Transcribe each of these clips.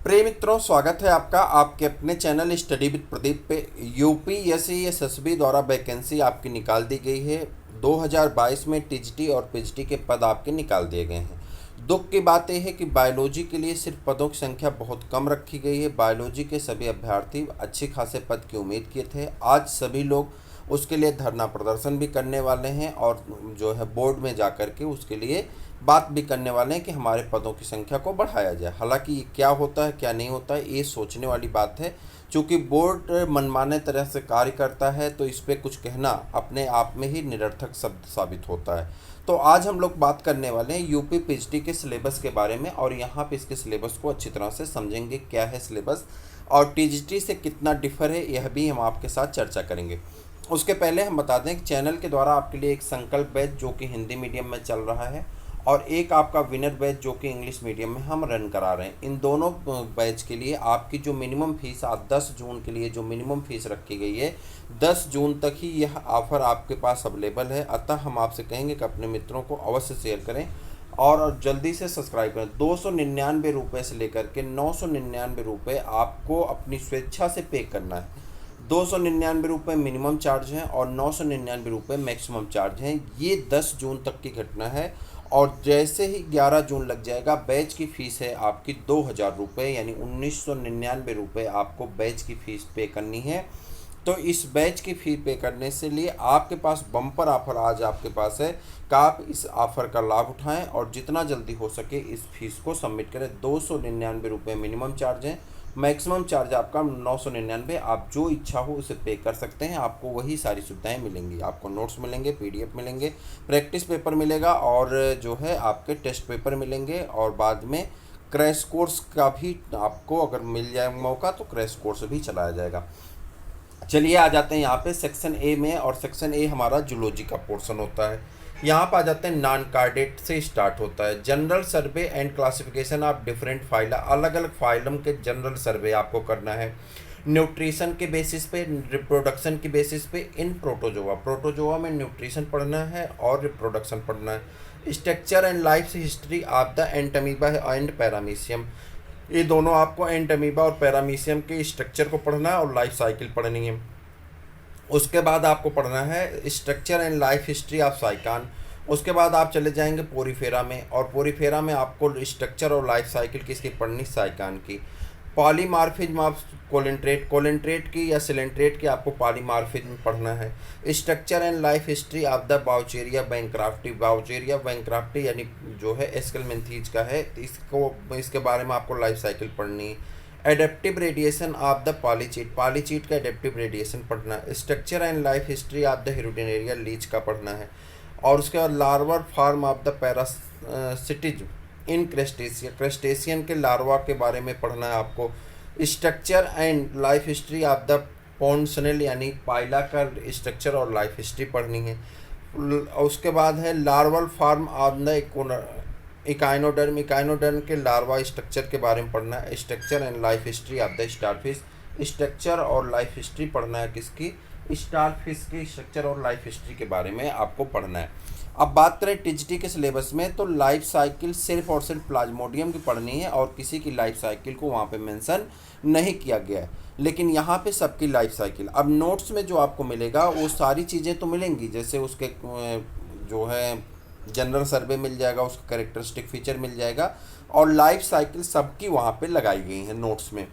प्रिय मित्रों, स्वागत है आपका आपके अपने चैनल स्टडी विद प्रदीप पे। यूपीएससी एसएसबी द्वारा वैकेंसी आपकी निकाल दी गई है। 2022 में टीजीटी और पीजीटी के पद आपके निकाल दिए गए हैं। दुख की बात यह है कि बायोलॉजी के लिए सिर्फ पदों की संख्या बहुत कम रखी गई है। बायोलॉजी के सभी अभ्यर्थी अच्छे खासे पद की उम्मीद किए थे। आज सभी लोग उसके लिए धरना प्रदर्शन भी करने वाले हैं और जो है बोर्ड में जा कर के उसके लिए बात भी करने वाले हैं कि हमारे पदों की संख्या को बढ़ाया जाए। हालांकि ये क्या होता है क्या नहीं होता है ये सोचने वाली बात है। चूँकि बोर्ड मनमाने तरह से कार्य करता है तो इस पर कुछ कहना अपने आप में ही निरर्थक शब्द साबित होता है। तो आज हम लोग बात करने वाले हैं यूपी पीजीटी के सिलेबस के बारे में और यहाँ पे इसके सिलेबस को अच्छी तरह से समझेंगे, क्या है सिलेबस और टीजीटी से कितना डिफर है यह भी हम आपके साथ चर्चा करेंगे। उसके पहले हम बता दें कि चैनल के द्वारा आपके लिए एक संकल्प बैच जो कि हिंदी मीडियम में चल रहा है और एक आपका विनर बैच जो कि इंग्लिश मीडियम में हम रन करा रहे हैं। इन दोनों बैच के लिए आपकी जो मिनिमम फीस आप 10 जून के लिए जो मिनिमम फीस रखी गई है 10 जून तक ही यह ऑफ़र आपके पास अवेलेबल है। अतः हम आपसे कहेंगे कि अपने मित्रों को अवश्य शेयर करें और जल्दी से सब्सक्राइब करें। 299 रुपये से लेकर के 999 रुपये आपको अपनी स्वेच्छा से पे करना है। 299 रुपये मिनिमम चार्ज हैं और 999 रुपये मैक्सिमम चार्ज हैं। ये 10 जून तक की घटना है और जैसे ही 11 जून लग जाएगा बैच की फ़ीस है आपकी 2000 रुपये यानी 1999 रुपये आपको बैच की फ़ीस पे करनी है। तो इस बैच की फ़ी पे करने से लिए आपके पास बम्पर ऑफ़र आज आपके पास है कि आप इस ऑफ़र का लाभ उठाएं और जितना जल्दी हो सके इस फीस को सबमिट करें। 299 रुपये मिनिमम चार्ज है, मैक्सिमम चार्ज आपका 999। आप जो इच्छा हो उसे पे कर सकते हैं। आपको वही सारी सुविधाएं मिलेंगी। आपको नोट्स मिलेंगे, पीडीएफ मिलेंगे, प्रैक्टिस पेपर मिलेगा और जो है आपके टेस्ट पेपर मिलेंगे और बाद में क्रैश कोर्स का भी आपको अगर मिल जाए मौका तो क्रैश कोर्स भी चलाया जाएगा। चलिए आ जाते हैं यहाँ पे सेक्शन ए में और सेक्शन ए हमारा जूलॉजी का पोर्शन होता है। यहाँ पर आ जाते हैं नॉन कार्डेट से स्टार्ट होता है। General survey and classification of different phyla, अलग अलग फाइलम के जनरल सर्वे आपको करना है। न्यूट्रिशन के बेसिस पे, रिप्रोडक्शन के बेसिस पे इन प्रोटोजोआ, प्रोटोजोआ में न्यूट्रिशन पढ़ना है और रिप्रोडक्शन पढ़ना है। Structure and life history of the Entamoeba and paramecium, ये दोनों आपको एंटमीबा और पैरामीशियम के स्ट्रक्चर को पढ़ना है और लाइफ साइकिल पढ़नी है। उसके बाद आपको पढ़ना है structure and life history of Sycon. उसके बाद आप चले जाएंगे पोरीफेरा में और पोरीफेरा में आपको स्ट्रक्चर और लाइफ साइकिल किसकी पढ़नी, साइकान की। पॉलीमार्फिज्म ऑफ कोलेंट्रेट, कोलेंट्रेट की या सिलेंट्रेट की आपको पॉलीमार्फिज्म पढ़ना है। Structure and life history of the Wuchereria bancrofti, Wuchereria bancrofti यानी जो है एस्केलमेंथीज का है, इसके बारे में आपको लाइफ साइकिल पढ़नी है। Adaptive radiation of the polychaete, polychaete का एडेप्टिव रेडिएशन पढ़ना है। Structure and life history of the Hirudinaria leech का पढ़ना है। और उसके बाद larval form of the parasites in crustacean, crustacean के लार्वा के बारे में पढ़ना है आपको। Structure and life history of the pond snail यानी पाइला का स्ट्रक्चर और लाइफ हिस्ट्री पढ़नी है। उसके बाद है larval form of the echinoderm, echinoderm के लार्वा स्ट्रक्चर के बारे में पढ़ना है। Structure and life history of the starfish, structure और लाइफ हिस्ट्री पढ़ना है किसकी, स्टारफिश की स्ट्रक्चर और लाइफ हिस्ट्री के बारे में आपको पढ़ना है। अब बात करें टीजीटी के सिलेबस में तो लाइफ साइकिल सिर्फ और सिर्फ प्लाज्मोडियम की पढ़नी है और किसी की लाइफ साइकिल को वहाँ पे मेंशन नहीं किया गया है, लेकिन यहाँ पे सबकी लाइफ साइकिल। अब नोट्स में जो आपको मिलेगा वो सारी चीज़ें तो मिलेंगी, जैसे उसके जो है जनरल सर्वे मिल जाएगा, उसका कैरेक्टरिस्टिक फीचर मिल जाएगा और लाइफ साइकिल सबकी वहाँ पे लगाई गई हैं नोट्स में।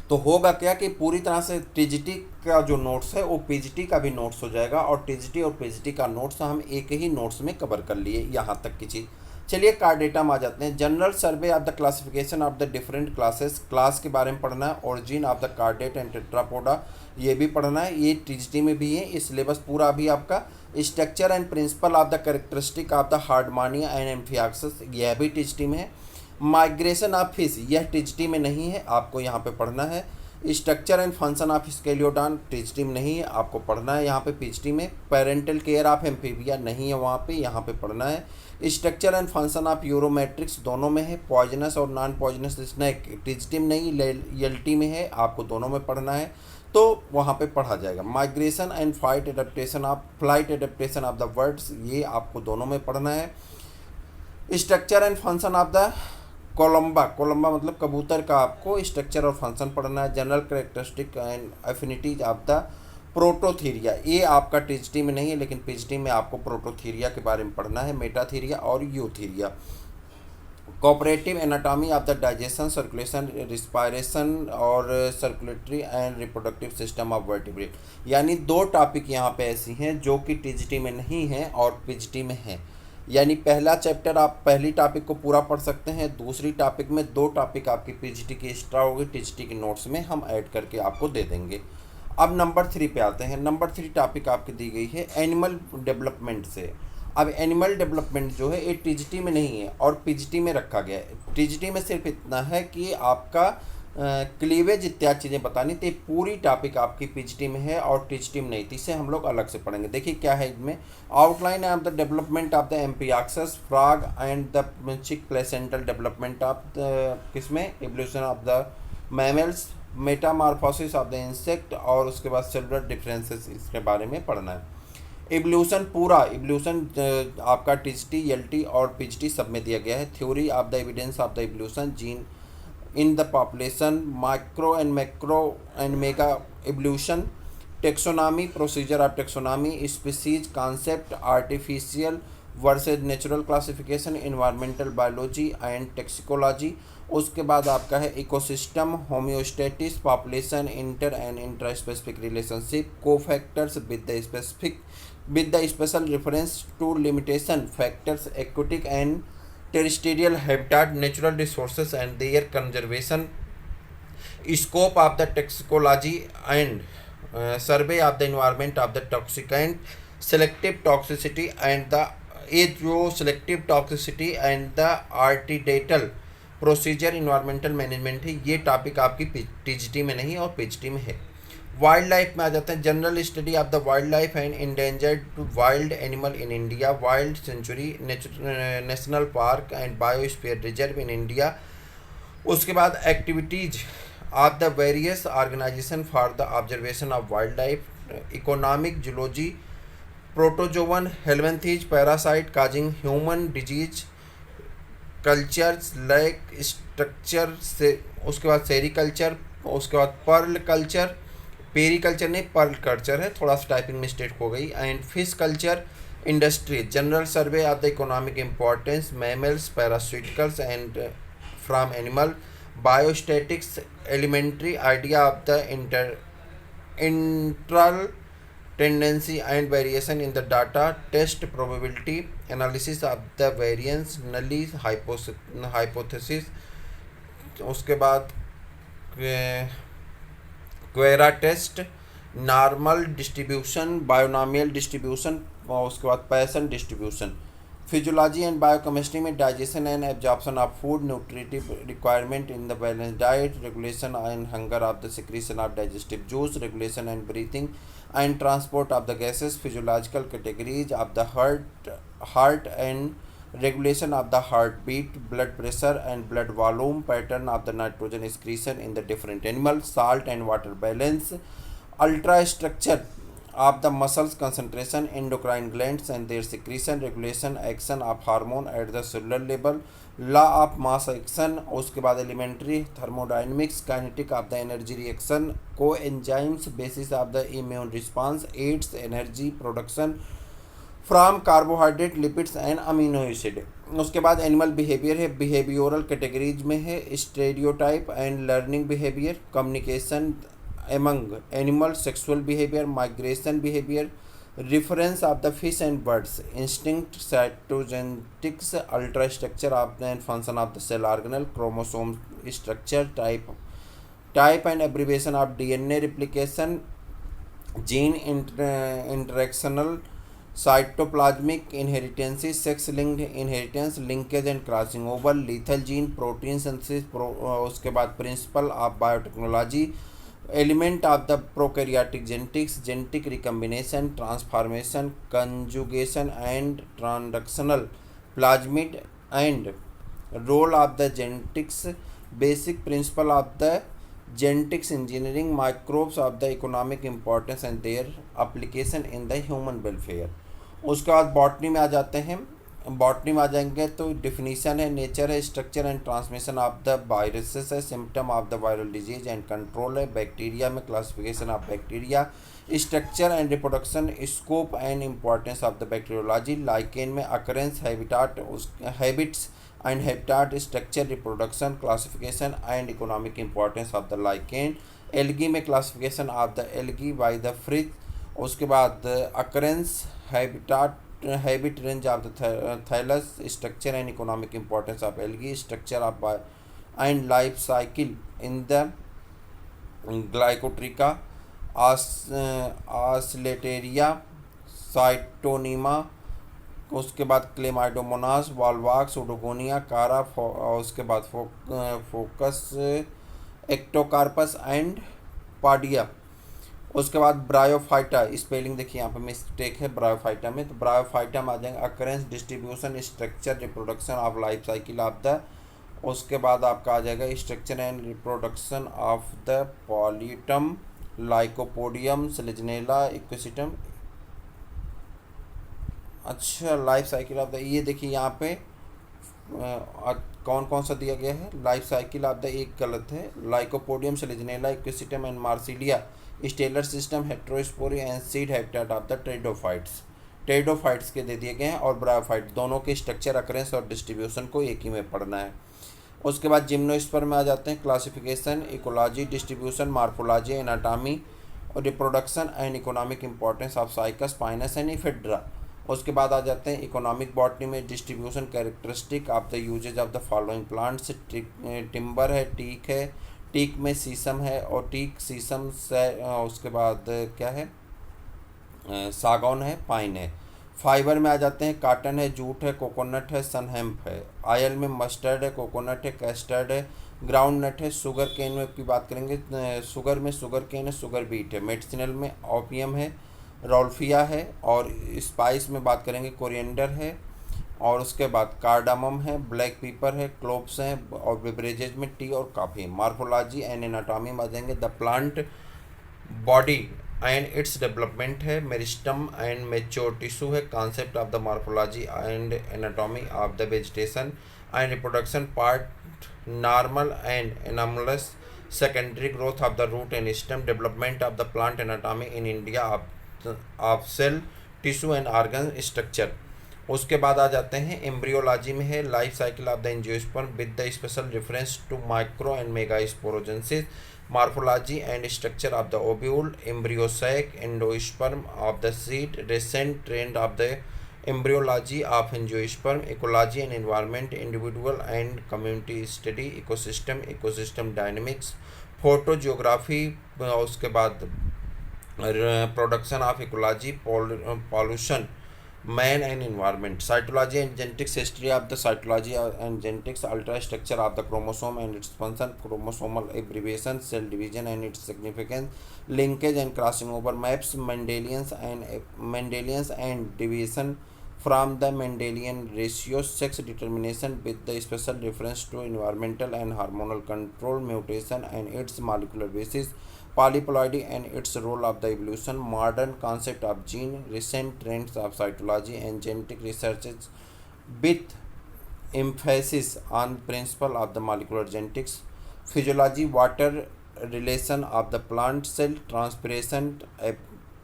तो होगा क्या कि पूरी तरह से टीजीटी का जो नोट्स है वो पीजीटी का भी नोट्स हो जाएगा और टीजीटी और पीजीटी का नोट्स हम एक ही नोट्स में कवर कर लिए यहाँ तक की चीज़। चलिए कार्ड डेटा में आ जाते हैं। General survey of the classification of the different classes, class के बारे में पढ़ना है। Origin of the chordate and Tetrapoda ये भी पढ़ना है, ये टीजीटी में भी है। ये सिलेबस पूरा भी आपका। Structure and principle of the characteristic of the Herdmania and Amphioxus यह भी टीजीटी में है। माइग्रेशन ऑफ फिश यह टीजीटी में नहीं है, आपको यहाँ पे पढ़ना है। Structure and function of Scoliodon TGT में नहीं है, आपको पढ़ना है यहाँ पे पीजीटी में। पेरेंटल केयर ऑफ एम्फीबिया नहीं है वहाँ पे, यहाँ पे पढ़ना है। स्ट्रक्चर एंड फंक्शन ऑफ यूरोमेट्रिक्स दोनों में है। पॉइजनस और नॉन पॉइजनस स्नैक टीजीटी में नहीं, एलटी में है, आपको दोनों में पढ़ना है तो वहाँ पे पढ़ा जाएगा। Migration and flight adaptation of the words ये आपको दोनों में पढ़ना है। Structure and function of the Columba, Columba मतलब कबूतर का आपको स्ट्रक्चर और फंक्शन पढ़ना है। General characteristic and affinities of the Prototheria, ये आपका टीजीटी में नहीं है लेकिन पीजीटी में आपको प्रोटोथीरिया के बारे में पढ़ना है, मेटाथीरिया और यूथीरिया। Cooperative anatomy of the digestion, circulation, respiration और circulatory and reproductive system of vertebrate, यानी दो टॉपिक यहाँ पे ऐसी हैं जो कि टीजीटी में नहीं हैं और पीजीटी में हैं। यानी पहला चैप्टर आप पहली टॉपिक को पूरा पढ़ सकते हैं, दूसरी टॉपिक में दो टॉपिक आपकी पीजीटी की एक्स्ट्रा होगी, टीजीटी के नोट्स में हम ऐड करके आपको दे देंगे। अब नंबर 3 पे आते हैं। नंबर 3 टॉपिक आपकी दी गई है एनिमल डेवलपमेंट से। अब एनिमल डेवलपमेंट जो है ये टीजीटी में नहीं है और पीजीटी में रखा गया है। टीजीटी में सिर्फ इतना है कि आपका क्लीवेज इत्यादि चीज़ें बतानी थी, पूरी टॉपिक आपकी पीजीटी में है और टीजीटी में नहीं थी, इसे हम लोग अलग से पढ़ेंगे। देखिए क्या है इसमें, outline of the development of the Amphioxus frog and the chick placental development of the किसमें evolution of the mammals, metamorphosis of the insect और उसके बाद सेलुलर डिफरेंसेस, इसके बारे में पढ़ना है। इवोल्यूशन पूरा इवोल्यूशन आपका टीजीटी, एलटी और पीजीटी सब में दिया गया है। Theory of the evidence of the evolution, gene in the population, micro and macro and mega evolution, taxonomy, procedure of taxonomy, species concept, artificial versus natural classification, environmental biology and toxicology. उसके बाद आपका है ecosystem, homeostasis, population, inter and intra specific relationship, cofactors with the special reference to limitation factors, aquatic and terrestrial habitat, natural resources and their conservation, scope of the toxicology and survey of the environment of the toxicant, selective toxicity and the ये जो selective toxicity and the antidotal procedure environmental management है, ये topic आपकी TGT में नहीं और PGT में है। वाइल्ड लाइफ में आ जाते हैं। General study of the wild life and endangered wild animal in India, wild sanctuary, national park and biosphere reserve in India. उसके बाद activities of the various organization for the observation of wild life, economic zoology, protozoan, helminths, parasite causing human disease, cultures like structure से, उसके बाद sericulture, उसके बाद Perl culture, पेरिकल्चर नहीं Perl culture है, थोड़ा सा टाइपिंग मिस्टेक हो गई, and fish culture industry, general survey of the economic importance, mammals, parasiticals and from animal, biostatistics, elementary idea of the central tendency and variation in the data, test probability analysis of the variance, null hypothesis। उसके बाद chi square test, normal distribution, binomial distribution और उसके बाद Poisson distribution. Physiology and biochemistry में digestion and absorption of food, nutritive requirement in the balance diet, regulation and hunger of the secretion of digestive juice, regulation and breathing and transport of the gases, physiological categories of the heart and regulation of the heart beat, blood pressure and blood volume, pattern of the nitrogen excretion in the different animal, salt and water balance, ultra structure of the muscles concentration, endocrine glands and their secretion, regulation action of hormone at the cellular level, law of mass action। उसके बाद elementary thermodynamics, kinetic of the energy reaction, coenzymes, basis of the immune response, aids energy production from carbohydrate, lipids and amino acid. उसके बाद animal behaviour है, बिहेवियोरल categories में है, stereotype and learning behaviour, communication among animal, sexual behavior, migration behavior, reference of the fish and birds, instinct, cytogenetics, ultrastructure of the and function of the cell organelle, chromosome structure, type and abbreviation of DNA replication, gene interactional, cytoplasmic inheritance, sex linked inheritance, linkage and crossing over, lethal gene, protein synthesis, उसके बाद principle of biotechnology, element of the prokaryotic genetics, genetic recombination, transformation, conjugation and transductional plasmid and role of the genetics, basic principle of the genetics engineering, microbes of the economic importance and their application in the human welfare। उसके बाद botany में आ जाते हैं। Botany में आ जाएंगे तो डिफिनीशन है, नेचर है, structure and transmission of the viruses है, symptom of the viral disease and control है। बैक्टीरिया में classification of bacteria, structure and reproduction, scope and importance of the bacteriology. Lichen में occurrence, habitat, habits and habitat, structure, reproduction, classification and economic importance of the lichen. Algae में classification of the algae by the Fritsch. उसके बाद occurrence, habitat, habit, range of the thallus, structure and economic importance of algae, structure of and life cycle in the Gloeotrichia, Oscillatoria, Scytonema. उसके बाद Chlamydomonas, वॉलवाक्स, ओडोगोनिया, कारा, उसके बाद focus, Ectocarpus and Padia. उसके बाद bryophyta, spelling देखिए यहाँ पे मिस्टेक है ब्रायोफाइटा में, तो ब्रायोफाइटा में आ जाएंगे occurrence, distribution, structure, reproduction of life cycle of the. उसके बाद आपका आ जाएगा structure and reproduction of the Psilotum, Lycopodium, Selaginella, Equisetum. अच्छा, लाइफ साइकिल ऑफ द, ये देखिए यहाँ पे कौन कौन सा दिया गया है लाइफ साइकिल ऑफ द, एक गलत है। Lycopodium, Selaginella, Equisetum and Marsilea, stellar system, heterospory and seed habitat of the pteridophytes. Pteridophytes के दे दिए गए हैं और ब्रायोफाइट, दोनों के स्ट्रक्चर, अकरेंस और डिस्ट्रीब्यूशन को एक ही में पढ़ना है। उसके बाद जिम्नोस्पर्म में आ जाते हैं, classification, ecology, distribution, morphology, anatomy और reproduction and economic importance of Cycas, Pinus and Ephedra. उसके बाद आ जाते हैं इकोनॉमिक बॉटनी में, distribution, characteristic of the uses of the following plants. Timber है, टीक है, टीक में शीशम है और टीक शीशम से, उसके बाद क्या है, सागौन है, पाइन है। फाइबर में आ जाते हैं, काटन है, जूट है, कोकोनट है, सनहेम्प है। ऑयल में मस्टर्ड है, कोकोनट है, कैस्टर्ड है, ग्राउंड नट है। शुगर केन में की बात करेंगे, शुगर में शुगर केन है, शुगर बीट है। मेडिसिनल में ओपियम है, रोल्फिया है। और स्पाइस में बात करेंगे, कोरिएंडर है और उसके बाद कार्डामम है, ब्लैक पेपर है, क्लोव्स हैं और बेवरेजेज में टी और कॉफ़ी। मार्फोलॉजी एंड एनाटॉमी में आ जाएंगे, the plant body and its development है, मेरिस्टम एंड मेच्योर टिश्यू है। Concept of the morphology and anatomy of the vegetation and reproduction part, normal and anomalous, secondary growth of the root and stem, development of the plant anatomy in India of cell, tissue and organ structure. उसके बाद आ जाते हैं embryology में है, life cycle of the angiosperm with the special reference to micro and megasporogenesis. Morphology and structure of the ovule, embryo sac, endosperm of the seed, recent trend of the embryology of angiosperm. Ecology and environment, individual and community study, ecosystem, ecosystem dynamics, phytogeography. उसके बाद production of ecology, pollution, man and environment, cytology and genetics, history of the cytology and genetics, ultra structure of the chromosome and its function, chromosomal abbreviation, cell division and its significance, linkage and crossing over maps, Mendelians and deviation from the Mendelian ratio, sex determination with the special reference to environmental and hormonal control, mutation and its molecular basis, polyploidy and its role of the evolution, modern concept of gene, recent trends of cytology and genetic researches with emphasis on principle of the molecular genetics, physiology, water relation of the plant cell, transpiration,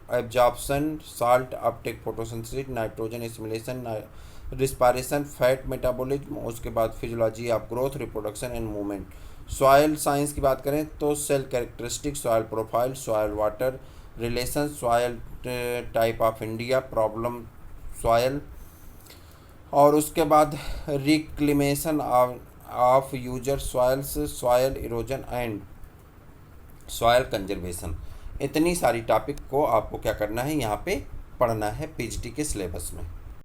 absorption, salt uptake, photosynthesis, nitrogen assimilation, respiration, fat metabolism। उसके बाद physiology of growth, reproduction and movement. Soil science की बात करें तो cell characteristic, soil profile, soil water relation, soil type of India, problem soil. और उसके बाद reclamation of user soils, soil erosion and soil conservation. इतनी सारी टॉपिक को आपको क्या करना है, यहाँ पे पढ़ना है पीएचडी के सिलेबस में।